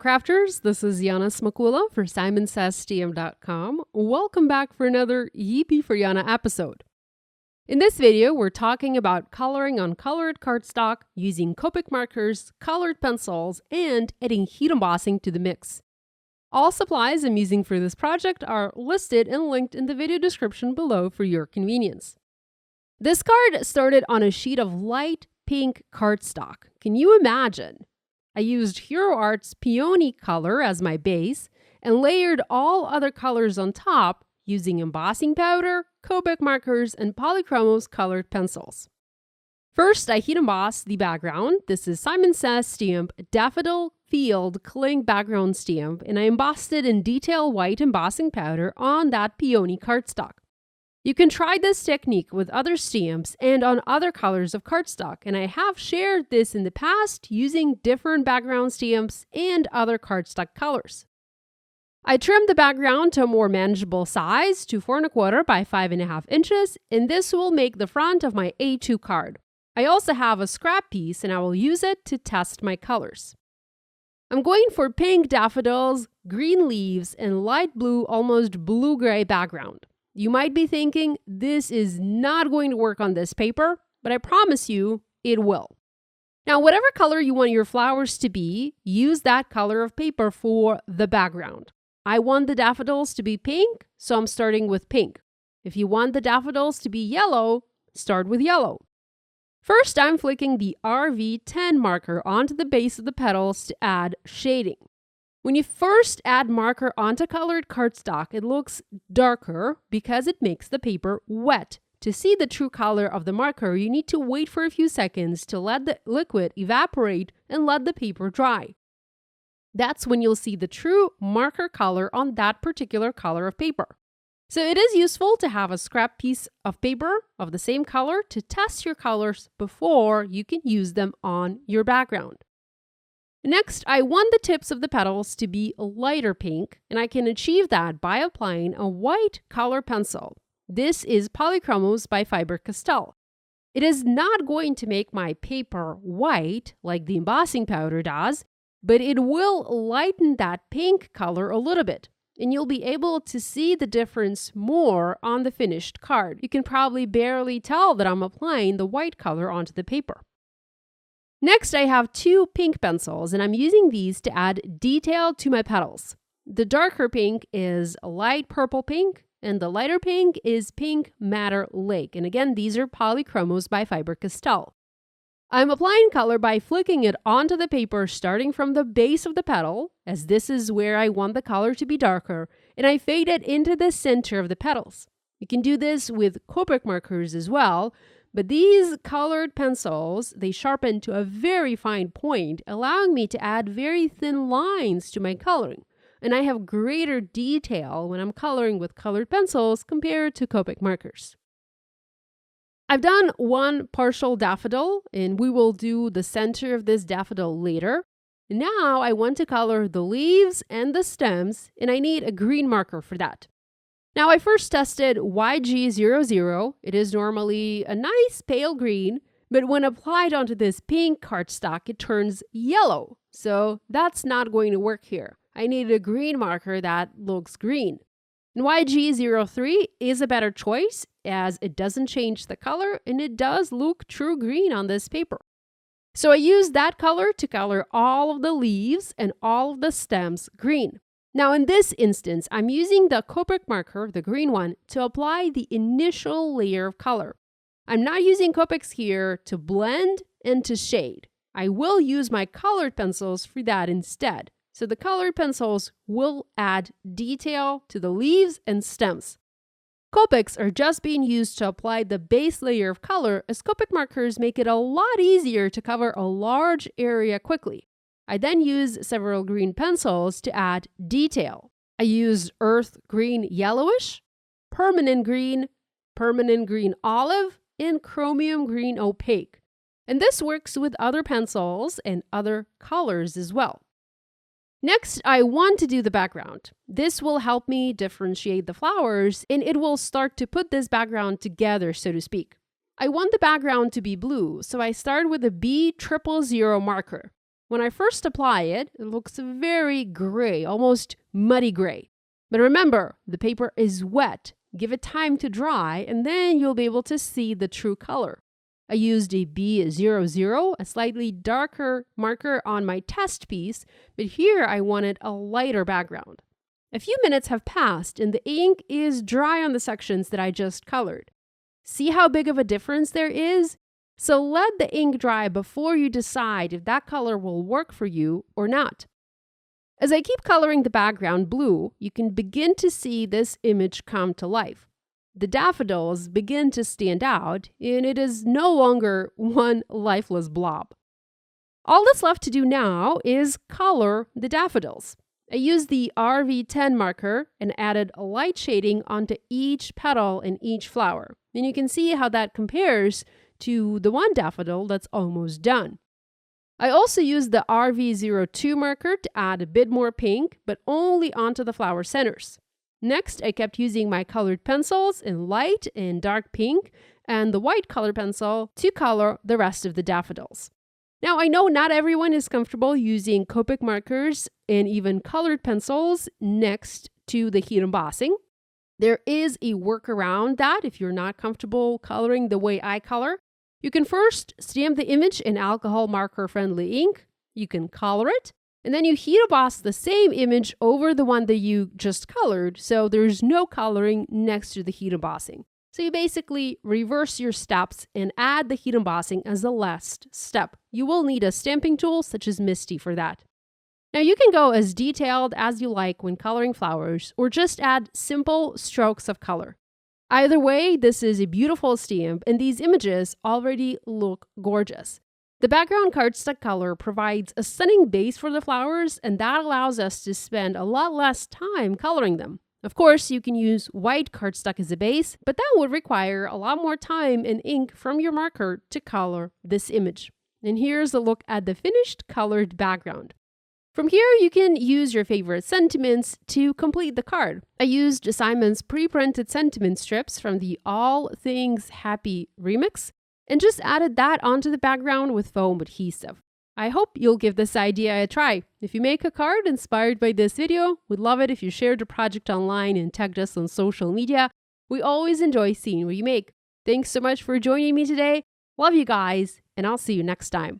crafters, this is Yana Smakula for SimonsSaysTM.com. Welcome back for another Yippee for Yana episode. In this video, we're talking about coloring on colored cardstock using Copic markers, colored pencils, and adding heat embossing to the mix. All supplies I'm using for this project are listed and linked in the video description below for your convenience. This card started on a sheet of light pink cardstock. Can you imagine? I used Hero Art's PEONY color as my base and layered all other colors on top using embossing powder, Copic markers, and POLYCHROMOS colored pencils. First, I heat embossed the background. This is Simon Says stamp Daffodil Field Cling background stamp, and I embossed it in detail white embossing powder on that PEONY cardstock. You can try this technique with other stamps and on other colors of cardstock, and I have shared this in the past using different background stamps and other cardstock colors. I trimmed the background to a more manageable size to 4 1/4 by 5.5 inches, and this will make the front of my A2 card. I also have a scrap piece and I will use it to test my colors. I'm going for pink daffodils, green leaves, and light blue, almost blue-gray background. You might be thinking, this is not going to work on this paper, but I promise you, it will. Now, whatever color you want your flowers to be, use that color of paper for the background. I want the daffodils to be pink, so I'm starting with pink. If you want the daffodils to be yellow, start with yellow. First, I'm flicking the RV10 marker onto the base of the petals to add shading. When you first add marker onto colored cardstock, it looks darker because it makes the paper wet. To see the true color of the marker, you need to wait for a few seconds to let the liquid evaporate and let the paper dry. That's when you'll see the true marker color on that particular color of paper. So it is useful to have a scrap piece of paper of the same color to test your colors before you can use them on your background. Next, I want the tips of the petals to be a lighter pink, and I can achieve that by applying a white color pencil. This is POLYCHROMOS by Faber-Castell. It is not going to make my paper white like the embossing powder does, but it will lighten that pink color a little bit, and you'll be able to see the difference more on the finished card. You can probably barely tell that I'm applying the white color onto the paper. Next, I have 2 pink pencils, and I'm using these to add detail to my petals. The darker pink is light purple pink, and the lighter pink is pink madder lake. And again, these are POLYCHROMOS by Faber-Castell. I'm applying color by flicking it onto the paper starting from the base of the petal, as this is where I want the color to be darker, and I fade it into the center of the petals. You can do this with Copic markers as well, but these colored pencils, they sharpen to a very fine point, allowing me to add very thin lines to my coloring. And I have greater detail when I'm coloring with colored pencils compared to Copic markers. I've done one partial daffodil, and we will do the center of this daffodil later. Now I want to color the leaves and the stems, and I need a green marker for that. Now, I first tested YG00. It is normally a nice pale green, but when applied onto this pink cardstock, it turns yellow. So that's not going to work here. I needed a green marker that looks green. And YG03 is a better choice as it doesn't change the color and it does look true green on this paper. So I used that color to color all of the leaves and all of the stems green. Now in this instance, I'm using the Copic marker, the green one, to apply the initial layer of color. I'm not using Copics here to blend and to shade. I will use my colored pencils for that instead. So the colored pencils will add detail to the leaves and stems. Copics are just being used to apply the base layer of color, as Copic markers make it a lot easier to cover a large area quickly. I then used several green pencils to add detail. I used earth green yellowish, permanent green olive, and chromium green opaque. And this works with other pencils and other colors as well. Next, I want to do the background. This will help me differentiate the flowers, and it will start to put this background together, so to speak. I want the background to be blue, so I start with a B000 marker. When I first apply it, it looks very gray, almost muddy gray. But remember, the paper is wet. Give it time to dry, and then you'll be able to see the true color. I used a B00, a slightly darker marker on my test piece, but here I wanted a lighter background. A few minutes have passed, and the ink is dry on the sections that I just colored. See how big of a difference there is? So let the ink dry before you decide if that color will work for you or not. As I keep coloring the background blue, you can begin to see this image come to life. The daffodils begin to stand out, and it is no longer one lifeless blob. All that's left to do now is color the daffodils. I used the RV10 marker and added a light shading onto each petal and each flower. And you can see how that compares to the one daffodil that's almost done. I also used the RV02 marker to add a bit more pink, but only onto the flower centers. Next, I kept using my colored pencils in light and dark pink and the white color pencil to color the rest of the daffodils. Now, I know not everyone is comfortable using Copic markers and even colored pencils next to the heat embossing. There is a workaround that if you're not comfortable coloring the way I color, you can first stamp the image in alcohol marker-friendly ink, you can color it, and then you heat emboss the same image over the one that you just colored, so there's no coloring next to the heat embossing. So you basically reverse your steps and add the heat embossing as the last step. You will need a stamping tool such as MISTI for that. Now you can go as detailed as you like when coloring flowers, or just add simple strokes of color. Either way, this is a beautiful stamp, and these images already look gorgeous. The background cardstock color provides a stunning base for the flowers, and that allows us to spend a lot less time coloring them. Of course, you can use white cardstock as a base, but that would require a lot more time and ink from your marker to color this image. And here's a look at the finished colored background. From here, you can use your favorite sentiments to complete the card. I used Simon's pre-printed sentiment strips from the All Things Happy remix and just added that onto the background with foam adhesive. I hope you'll give this idea a try. If you make a card inspired by this video, we'd love it if you shared the project online and tagged us on social media. We always enjoy seeing what you make. Thanks so much for joining me today. Love you guys, and I'll see you next time.